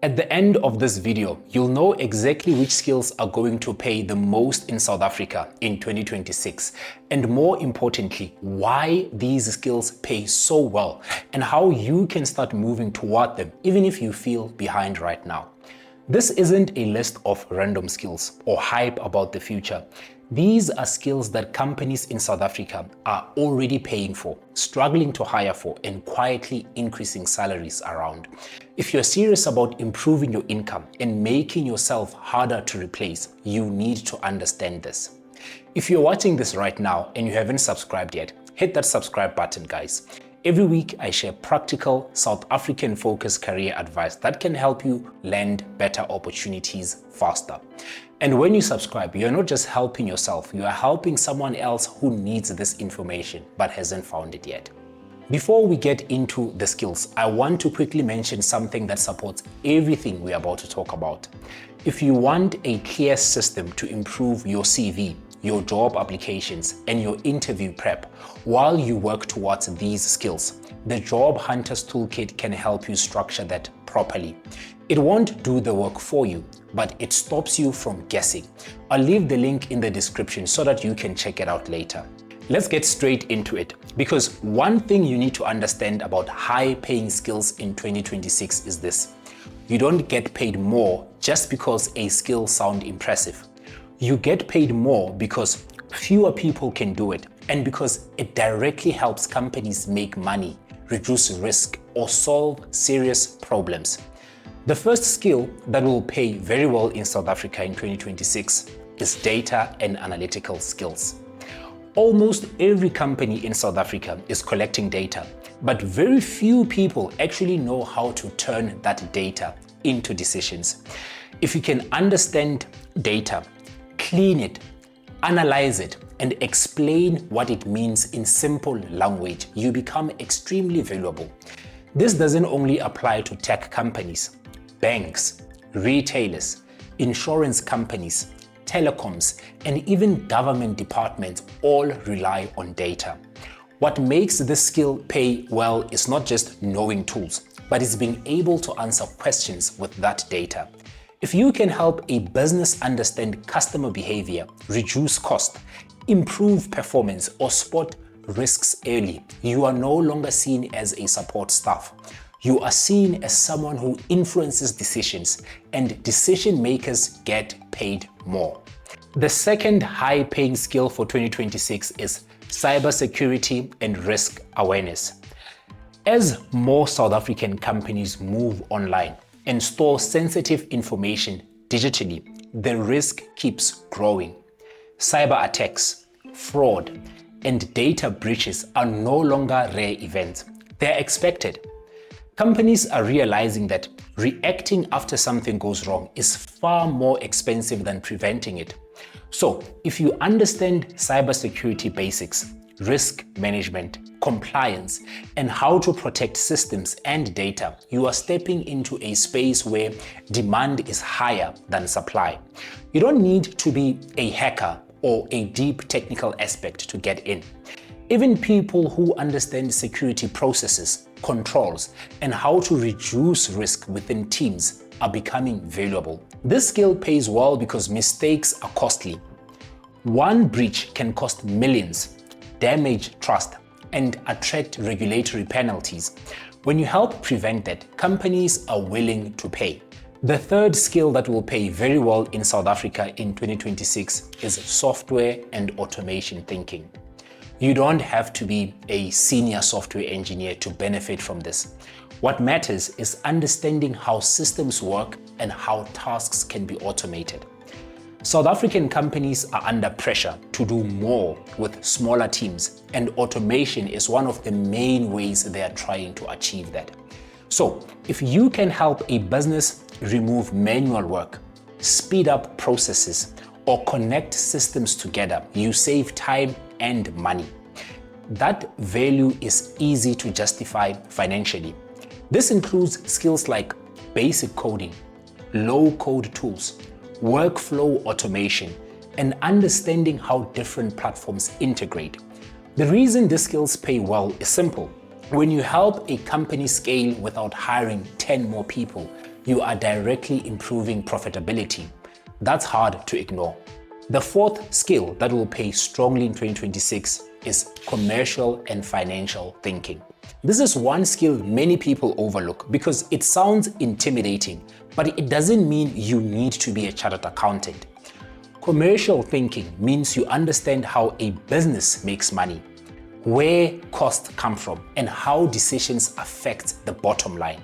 At the end of this video, you'll know exactly which skills are going to pay the most in South Africa in 2026, and more importantly, why these skills pay so well and how you can start moving toward them even if you feel behind right now. This isn't a list of random skills or hype about the future. These are skills that companies in South Africa are already paying for, struggling to hire for, and quietly increasing salaries around. If you're serious about improving your income and making yourself harder to replace, you need to understand this. If you're watching this right now and you haven't subscribed yet, hit that subscribe button, guys. Every week, I share practical South African-focused career advice that can help you land better opportunities faster. And when you subscribe, you're not just helping yourself, you are helping someone else who needs this information but hasn't found it yet. Before we get into the skills, I want to quickly mention something that supports everything we're about to talk about. If you want a clear system to improve your CV, your job applications, and your interview prep while you work towards these skills, the Job Hunters Toolkit can help you structure that properly. It won't do the work for you, but it stops you from guessing. I'll leave the link in the description so that you can check it out later. Let's get straight into it, because one thing you need to understand about high-paying skills in 2026 is this. You don't get paid more just because a skill sounds impressive. You get paid more because fewer people can do it, and because it directly helps companies make money, reduce risk, or solve serious problems. The first skill that will pay very well in South Africa in 2026 is data and analytical skills. Almost every company in South Africa is collecting data, but very few people actually know how to turn that data into decisions. If you can understand data, clean it, analyze it, and explain what it means in simple language, you become extremely valuable. This doesn't only apply to tech companies. Banks, retailers, insurance companies, telecoms, and even government departments all rely on data. What makes this skill pay well is not just knowing tools, but it's being able to answer questions with that data. If you can help a business understand customer behavior, reduce cost, improve performance, or spot risks early, you are no longer seen as a support staff. You are seen as someone who influences decisions, and decision makers get paid more. The second high-paying skill for 2026 is cybersecurity and risk awareness. As more South African companies move online and store sensitive information digitally, the risk keeps growing. Cyber attacks, fraud, and data breaches are no longer rare events. They're expected. Companies are realizing that reacting after something goes wrong is far more expensive than preventing it. So, if you understand cybersecurity basics, risk management, compliance, and how to protect systems and data, you are stepping into a space where demand is higher than supply. You don't need to be a hacker or a deep technical aspect to get in. Even people who understand security processes, controls, and how to reduce risk within teams are becoming valuable. This skill pays well because mistakes are costly. One breach can cost millions, damage trust, and attract regulatory penalties. When you help prevent that, companies are willing to pay. The third skill that will pay very well in South Africa in 2026 is software and automation thinking. You don't have to be a senior software engineer to benefit from this. What matters is understanding how systems work and how tasks can be automated. South African companies are under pressure to do more with smaller teams, and automation is one of the main ways they are trying to achieve that. So, if you can help a business remove manual work, speed up processes, or connect systems together, you save time and money. That value is easy to justify financially. This includes skills like basic coding, low-code tools, workflow automation, and understanding how different platforms integrate. The reason these skills pay well is simple. When you help a company scale without hiring 10 more people, you are directly improving profitability. That's hard to ignore. The fourth skill that will pay strongly in 2026 is commercial and financial thinking. This is one skill many people overlook because it sounds intimidating, but it doesn't mean you need to be a chartered accountant. Commercial thinking means you understand how a business makes money, where costs come from, and how decisions affect the bottom line.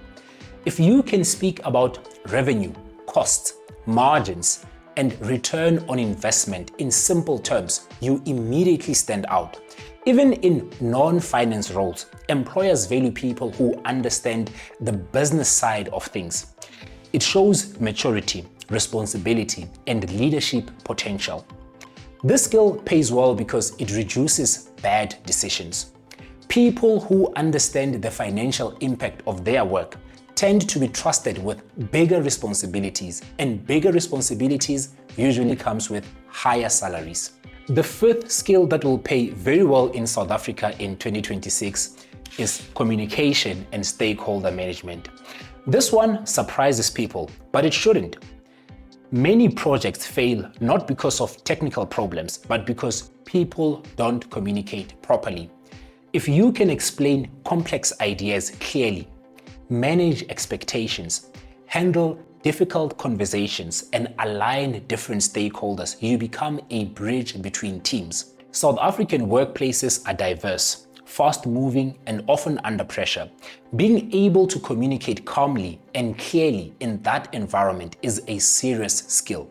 If you can speak about revenue, costs, margins, and return on investment in simple terms, you immediately stand out. Even in non-finance roles, employers value people who understand the business side of things. It shows maturity, responsibility, and leadership potential. This skill pays well because it reduces bad decisions. People who understand the financial impact of their work tend to be trusted with bigger responsibilities, and bigger responsibilities usually comes with higher salaries. The fifth skill that will pay very well in South Africa in 2026 is communication and stakeholder management. This one surprises people, but it shouldn't. Many projects fail not because of technical problems, but because people don't communicate properly. If you can explain complex ideas clearly, manage expectations, handle difficult conversations, and align different stakeholders, you become a bridge between teams. South African workplaces are diverse, fast-moving, and often under pressure. Being able to communicate calmly and clearly in that environment is a serious skill.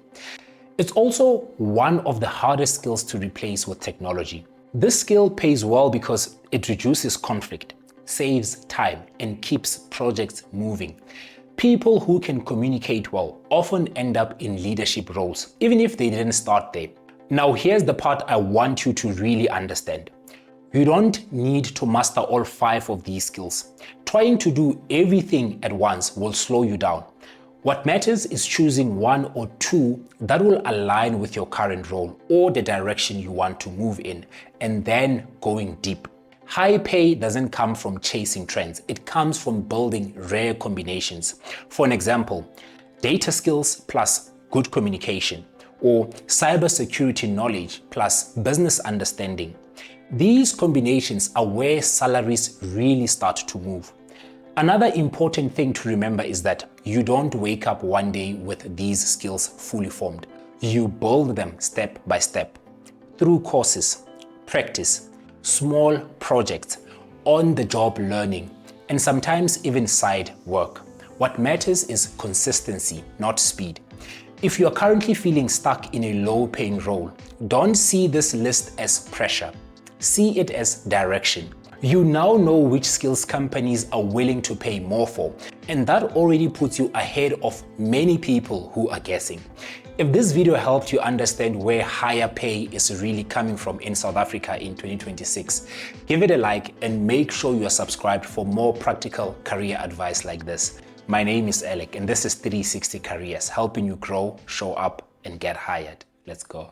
It's also one of the hardest skills to replace with technology. This skill pays well because it reduces conflict, saves time, and keeps projects moving. People who can communicate well often end up in leadership roles, even if they didn't start there. Now, here's the part I want you to really understand. You don't need to master all 5 of these skills. Trying to do everything at once will slow you down. What matters is choosing 1 or 2 that will align with your current role or the direction you want to move in, and then going deep. High pay doesn't come from chasing trends. It comes from building rare combinations. For an example, data skills plus good communication, or cybersecurity knowledge plus business understanding. These combinations are where salaries really start to move. Another important thing to remember is that you don't wake up one day with these skills fully formed. You build them step by step through courses, practice, small projects, on-the-job learning, and sometimes even side work. What matters is consistency, not speed. If you are currently feeling stuck in a low-paying role, don't see this list as pressure. See it as direction. You now know which skills companies are willing to pay more for, and that already puts you ahead of many people who are guessing. If this video helped you understand where higher pay is really coming from in South Africa in 2026, give it a like and make sure you are subscribed for more practical career advice like this. My name is Ellek, and this is 360 Careers, helping you grow, show up, and get hired. Let's go.